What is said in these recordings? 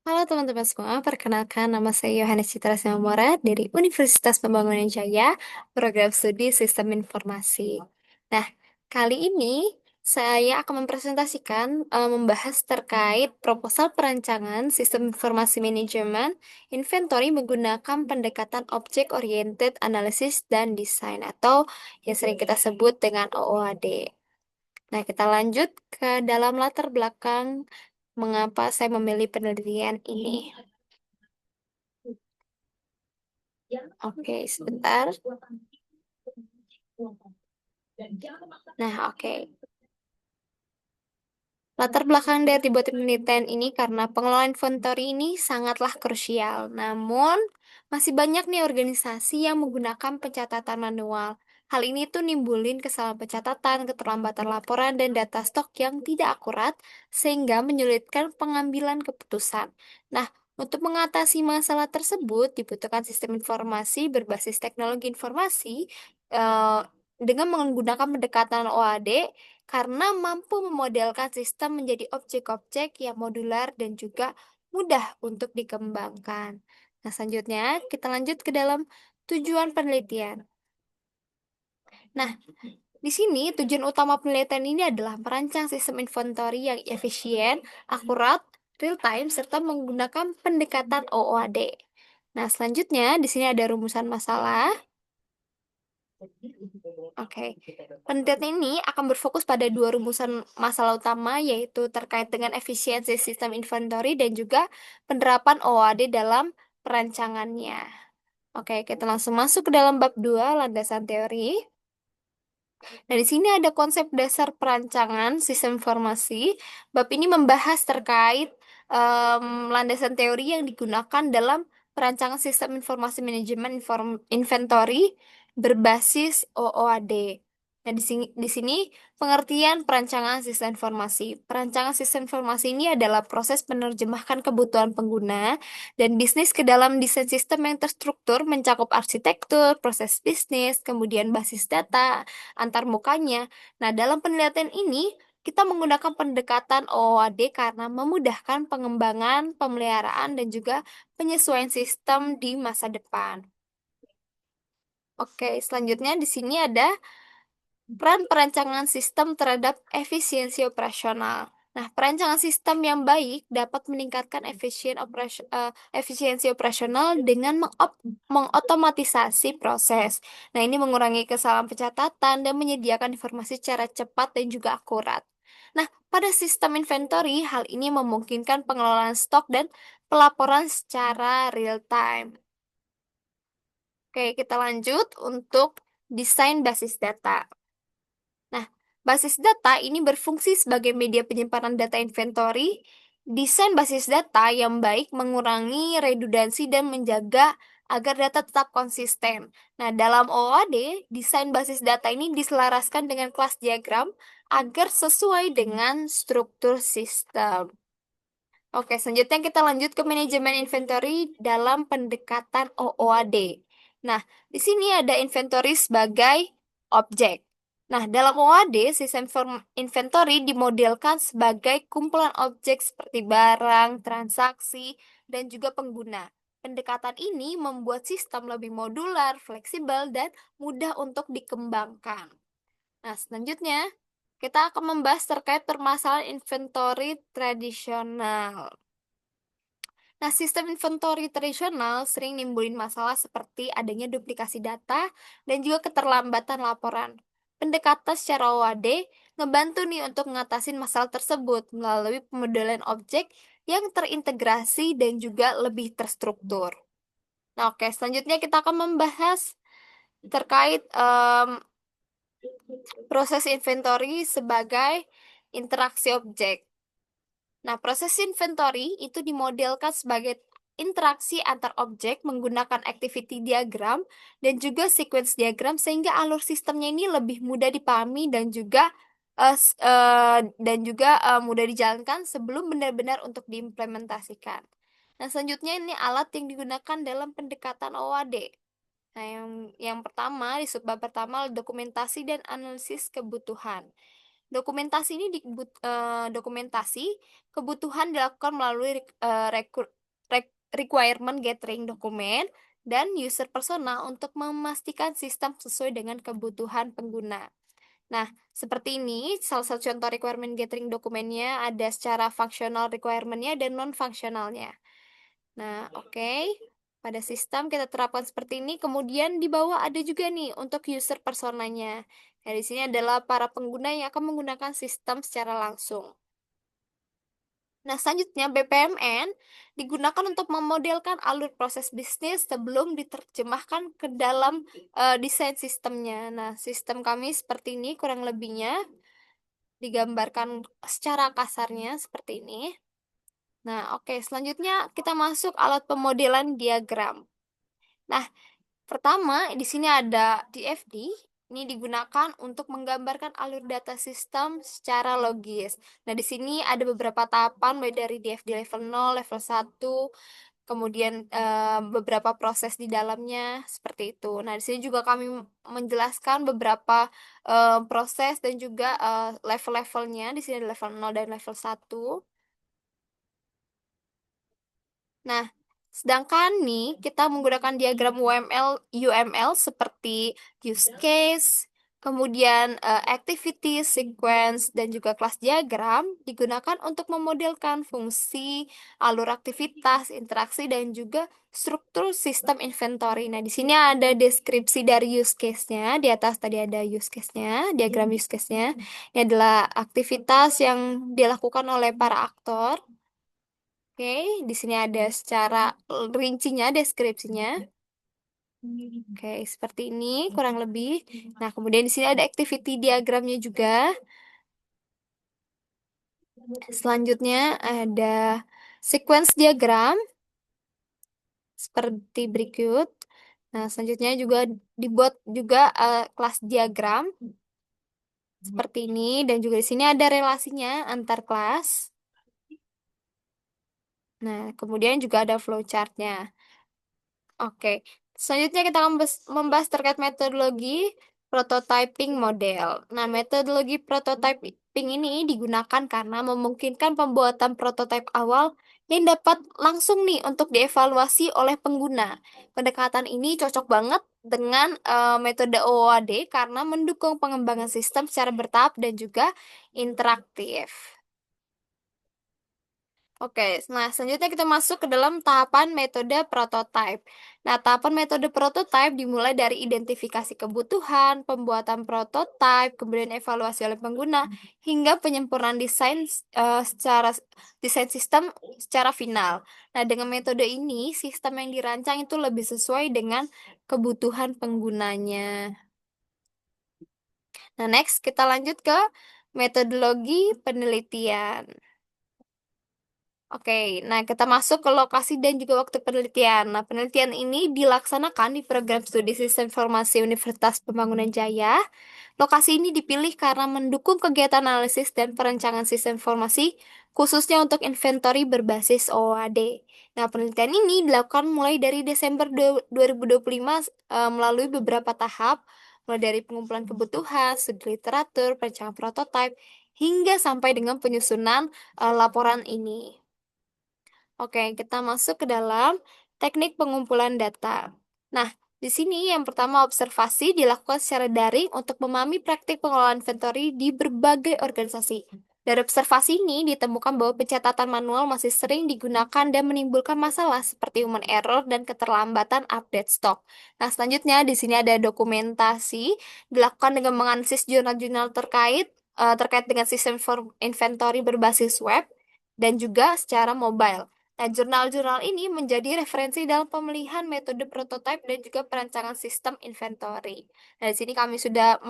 Halo teman-teman semua, perkenalkan nama saya Yohanes Citra Simamora dari Universitas Pembangunan Jaya, Program Studi Sistem Informasi. Nah, kali ini saya akan mempresentasikan membahas terkait proposal perancangan Sistem Informasi Manajemen Inventory menggunakan pendekatan Object Oriented Analysis dan Design atau yang sering kita sebut dengan OOAD. Nah, kita lanjut ke dalam latar belakang mengapa saya memilih penelitian ini. Oke, sebentar. Nah, oke. Latar belakang dari dibuat penelitian ini karena pengelolaan inventory ini sangatlah krusial. Namun, masih banyak nih organisasi yang menggunakan pencatatan manual. Hal ini tuh nimbulin kesalahan pencatatan, keterlambatan laporan, dan data stok yang tidak akurat, sehingga menyulitkan pengambilan keputusan. Nah, untuk mengatasi masalah tersebut, dibutuhkan sistem informasi berbasis teknologi informasi eh, dengan menggunakan pendekatan OAD karena mampu memodelkan sistem menjadi objek-objek yang modular dan juga mudah untuk dikembangkan. Nah, selanjutnya kita lanjut ke dalam tujuan penelitian. Nah, di sini tujuan utama penelitian ini adalah merancang sistem inventory yang efisien, akurat, real time, serta menggunakan pendekatan OOAD. Nah, selanjutnya di sini ada rumusan masalah. Oke, penelitian ini akan berfokus pada dua rumusan masalah utama, yaitu terkait dengan efisiensi sistem inventory dan juga penerapan OAD dalam perancangannya. Oke, kita langsung masuk ke dalam bab 2 landasan teori. Nah, di sini ada konsep dasar perancangan sistem informasi. Bab ini membahas terkait landasan teori yang digunakan dalam perancangan sistem informasi manajemen inventory berbasis OOAD. Nah, di sini pengertian perancangan sistem informasi. Perancangan sistem informasi ini adalah proses menerjemahkan kebutuhan pengguna dan bisnis ke dalam desain sistem yang terstruktur mencakup arsitektur, proses bisnis, kemudian basis data, antar mukanya. Nah, dalam penelitian ini, kita menggunakan pendekatan OOAD karena memudahkan pengembangan, pemeliharaan, dan juga penyesuaian sistem di masa depan. Oke, selanjutnya di sini ada peran perancangan sistem terhadap efisiensi operasional. Nah, perancangan sistem yang baik dapat meningkatkan efisiensi operasional dengan mengotomatisasi proses. Nah, ini mengurangi kesalahan pencatatan dan menyediakan informasi secara cepat dan juga akurat. Nah, pada sistem inventory, hal ini memungkinkan pengelolaan stok dan pelaporan secara real time. Oke, kita lanjut untuk desain basis data. Nah, basis data ini berfungsi sebagai media penyimpanan data inventory. Desain basis data yang baik mengurangi redundansi dan menjaga agar data tetap konsisten. Nah, dalam OOAD, desain basis data ini diselaraskan dengan kelas diagram agar sesuai dengan struktur sistem. Oke, selanjutnya kita lanjut ke manajemen inventory dalam pendekatan OOAD. Nah, di sini ada inventory sebagai objek. Nah, dalam OOAD, sistem inventory dimodelkan sebagai kumpulan objek seperti barang, transaksi, dan juga pengguna. Pendekatan ini membuat sistem lebih modular, fleksibel, dan mudah untuk dikembangkan. Nah, selanjutnya kita akan membahas terkait permasalahan inventory tradisional. Nah, sistem inventory tradisional sering nimbulin masalah seperti adanya duplikasi data dan juga keterlambatan laporan. Pendekatan secara OAD ngebantu nih untuk ngatasin masalah tersebut melalui pemodelan objek yang terintegrasi dan juga lebih terstruktur. Nah, oke, selanjutnya kita akan membahas terkait proses inventory sebagai interaksi objek. Nah, proses inventory itu dimodelkan sebagai interaksi antar objek menggunakan activity diagram dan juga sequence diagram sehingga alur sistemnya ini lebih mudah dipahami dan juga mudah dijalankan sebelum benar-benar untuk diimplementasikan. Nah, selanjutnya ini alat yang digunakan dalam pendekatan OAD. Nah, yang pertama di subbab pertama dokumentasi dan analisis kebutuhan. Dokumentasi kebutuhan dilakukan melalui requirement gathering dokumen, dan user persona untuk memastikan sistem sesuai dengan kebutuhan pengguna. Nah, seperti ini, salah satu contoh requirement gathering dokumennya ada secara functional requirement-nya dan non-functionalnya. Nah, oke. Pada sistem kita terapkan seperti ini, kemudian di bawah ada juga nih untuk user personanya. Nah, di sini adalah para pengguna yang akan menggunakan sistem secara langsung. Nah, selanjutnya BPMN digunakan untuk memodelkan alur proses bisnis sebelum diterjemahkan ke dalam desain sistemnya. Nah, sistem kami seperti ini kurang lebihnya digambarkan secara kasarnya seperti ini. Nah, oke, selanjutnya kita masuk alat pemodelan diagram. Nah, pertama di sini ada DFD. Ini digunakan untuk menggambarkan alur data sistem secara logis. Nah, di sini ada beberapa tahapan mulai dari DFD level 0, level 1, kemudian beberapa proses di dalamnya seperti itu. Nah, di sini juga kami menjelaskan beberapa proses dan juga level-levelnya. Di sini ada level 0 dan level 1. Nah, sedangkan nih kita menggunakan diagram UML seperti use case, kemudian activity, sequence, dan juga kelas diagram digunakan untuk memodelkan fungsi, alur aktivitas, interaksi, dan juga struktur sistem inventory. Nah, di sini ada deskripsi dari use case-nya. Di atas tadi ada use case-nya, diagram use case-nya. Ini adalah aktivitas yang dilakukan oleh para aktor. Oke, di sini ada secara rincinya, deskripsinya. Oke, seperti ini kurang lebih. Nah, kemudian di sini ada activity diagramnya juga. Selanjutnya ada sequence diagram seperti berikut. Nah, selanjutnya juga dibuat juga kelas diagram seperti ini, dan juga di sini ada relasinya antar kelas. Nah, kemudian juga ada flowchart-nya. Oke, selanjutnya kita akan membahas terkait metodologi prototyping model. Nah, metodologi prototyping ini digunakan karena memungkinkan pembuatan prototipe awal yang dapat langsung nih untuk dievaluasi oleh pengguna. Pendekatan ini cocok banget dengan metode OOAD karena mendukung pengembangan sistem secara bertahap dan juga interaktif. Oke, nah selanjutnya kita masuk ke dalam tahapan metode prototype. Nah, tahapan metode prototype dimulai dari identifikasi kebutuhan, pembuatan prototype, kemudian evaluasi oleh pengguna, hingga penyempurnaan desain sistem secara final. Nah, dengan metode ini, sistem yang dirancang itu lebih sesuai dengan kebutuhan penggunanya. Nah, next kita lanjut ke metodologi penelitian. Oke, nah kita masuk ke lokasi dan juga waktu penelitian. Nah, penelitian ini dilaksanakan di program studi sistem informasi Universitas Pembangunan Jaya. Lokasi ini dipilih karena mendukung kegiatan analisis dan perencanaan sistem informasi, khususnya untuk inventory berbasis OAD. Nah, penelitian ini dilakukan mulai dari Desember 2025 melalui beberapa tahap, mulai dari pengumpulan kebutuhan, studi literatur, perencanaan prototipe, hingga sampai dengan penyusunan laporan ini. Oke, kita masuk ke dalam teknik pengumpulan data. Nah, di sini yang pertama observasi dilakukan secara daring untuk memahami praktik pengelolaan inventory di berbagai organisasi. Dari observasi ini ditemukan bahwa pencatatan manual masih sering digunakan dan menimbulkan masalah seperti human error dan keterlambatan update stok. Nah, selanjutnya di sini ada dokumentasi dilakukan dengan menganalisis jurnal-jurnal terkait dengan sistem inventory berbasis web dan juga secara mobile. Nah, jurnal-jurnal ini menjadi referensi dalam pemilihan metode prototipe dan juga perancangan sistem inventory. Nah, di sini kami sudah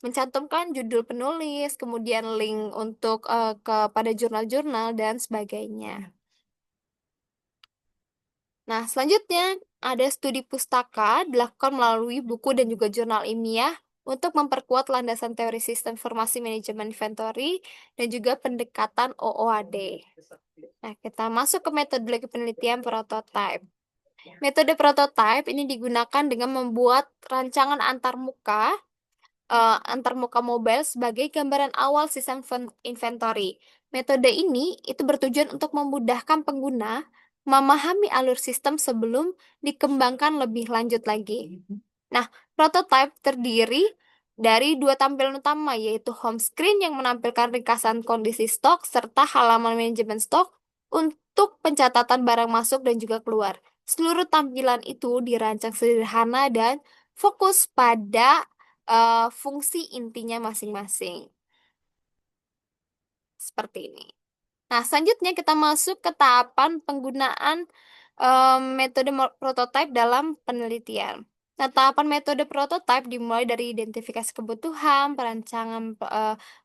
mencantumkan judul penulis, kemudian link untuk kepada jurnal-jurnal dan sebagainya. Nah, selanjutnya ada studi pustaka dilakukan melalui buku dan juga jurnal ilmiah untuk memperkuat landasan teori sistem informasi manajemen inventory dan juga pendekatan OOAD. Nah, kita masuk ke metodologi penelitian prototype. Metode prototype ini digunakan dengan membuat rancangan antarmuka mobile sebagai gambaran awal sistem inventory. Metode ini itu bertujuan untuk memudahkan pengguna memahami alur sistem sebelum dikembangkan lebih lanjut lagi. Nah, prototype terdiri dari dua tampilan utama, yaitu home screen yang menampilkan ringkasan kondisi stok serta halaman manajemen stok untuk pencatatan barang masuk dan juga keluar. Seluruh tampilan itu dirancang sederhana dan fokus pada fungsi intinya masing-masing. Seperti ini. Nah, selanjutnya kita masuk ke tahapan penggunaan metode prototype dalam penelitian. Nah, tahapan metode prototype dimulai dari identifikasi kebutuhan, perancangan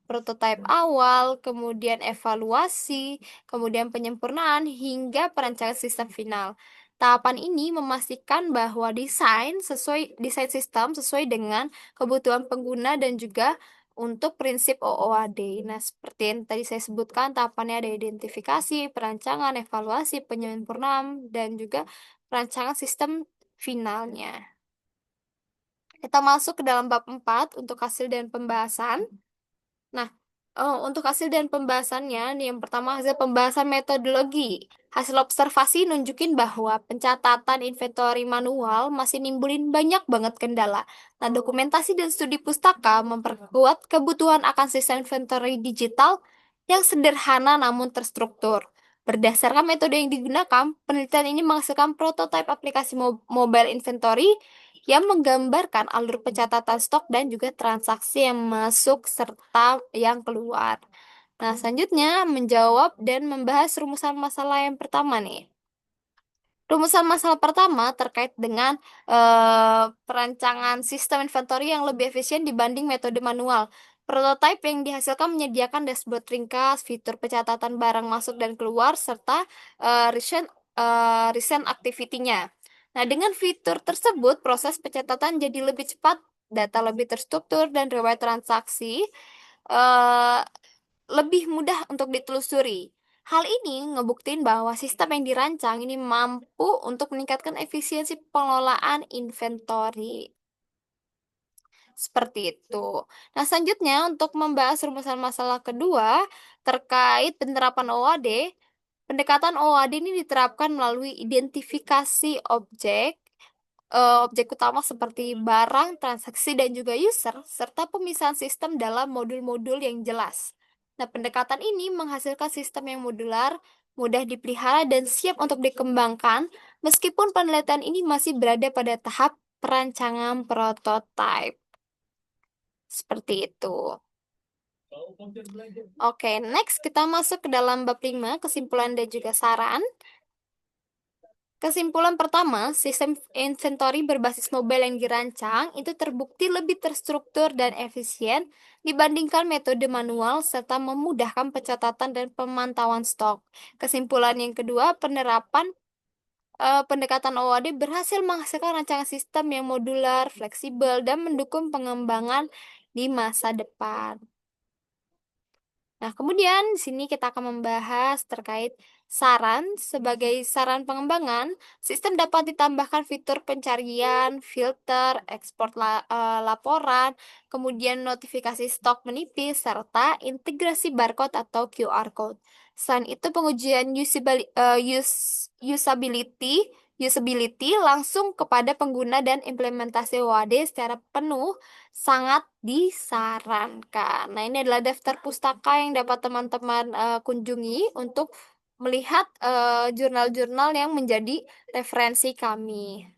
prototipe awal, kemudian evaluasi, kemudian penyempurnaan, hingga perancangan sistem final. Tahapan ini memastikan bahwa desain sistem sesuai dengan kebutuhan pengguna dan juga untuk prinsip OOAD. Nah, seperti yang tadi saya sebutkan, tahapannya ada identifikasi, perancangan, evaluasi, penyempurnaan, dan juga perancangan sistem finalnya. Kita masuk ke dalam bab 4 untuk hasil dan pembahasan. Nah, untuk hasil dan pembahasannya, nih yang pertama hasil pembahasan metodologi. Hasil observasi nunjukin bahwa pencatatan inventory manual masih nimbulin banyak banget kendala. Nah, dokumentasi dan studi pustaka memperkuat kebutuhan akan sistem inventory digital yang sederhana namun terstruktur. Berdasarkan metode yang digunakan, penelitian ini menghasilkan prototipe aplikasi mobile inventory yang menggambarkan alur pencatatan stok dan juga transaksi yang masuk serta yang keluar. Nah, selanjutnya menjawab dan membahas rumusan masalah yang pertama nih. Rumusan masalah pertama terkait dengan perancangan sistem inventory yang lebih efisien dibanding metode manual. Prototipe yang dihasilkan menyediakan dashboard ringkas, fitur pencatatan barang masuk dan keluar, serta recent activity-nya. Nah, dengan fitur tersebut, proses pencatatan jadi lebih cepat, data lebih terstruktur, dan riwayat transaksi eh, lebih mudah untuk ditelusuri. Hal ini ngebuktiin bahwa sistem yang dirancang ini mampu untuk meningkatkan efisiensi pengelolaan inventory. Seperti itu. Nah, selanjutnya untuk membahas rumusan masalah kedua terkait penerapan OAD, pendekatan OAD ini diterapkan melalui identifikasi objek utama seperti barang, transaksi, dan juga user, serta pemisahan sistem dalam modul-modul yang jelas. Nah, pendekatan ini menghasilkan sistem yang modular, mudah dipelihara, dan siap untuk dikembangkan, meskipun penelitian ini masih berada pada tahap perancangan prototipe. Seperti itu. Oke, next kita masuk ke dalam bab 5, kesimpulan dan juga saran. Kesimpulan pertama, sistem inventory berbasis mobile yang dirancang itu terbukti lebih terstruktur dan efisien dibandingkan metode manual serta memudahkan pencatatan dan pemantauan stok. Kesimpulan yang kedua, penerapan pendekatan OAD berhasil menghasilkan rancangan sistem yang modular, fleksibel, dan mendukung pengembangan di masa depan. Nah, kemudian di sini kita akan membahas terkait saran. Sebagai saran pengembangan, sistem dapat ditambahkan fitur pencarian, filter, ekspor laporan, kemudian notifikasi stok menipis, serta integrasi barcode atau QR code. Selain itu, pengujian usability langsung kepada pengguna dan implementasi WAD secara penuh sangat disarankan. Nah, ini adalah daftar pustaka yang dapat teman-teman kunjungi untuk melihat jurnal-jurnal yang menjadi referensi kami.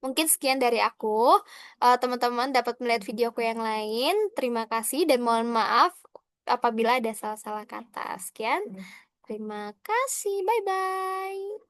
Mungkin sekian dari aku. Teman-teman dapat melihat videoku yang lain. Terima kasih dan mohon maaf apabila ada salah-salah kata. Sekian. Terima kasih. Bye-bye.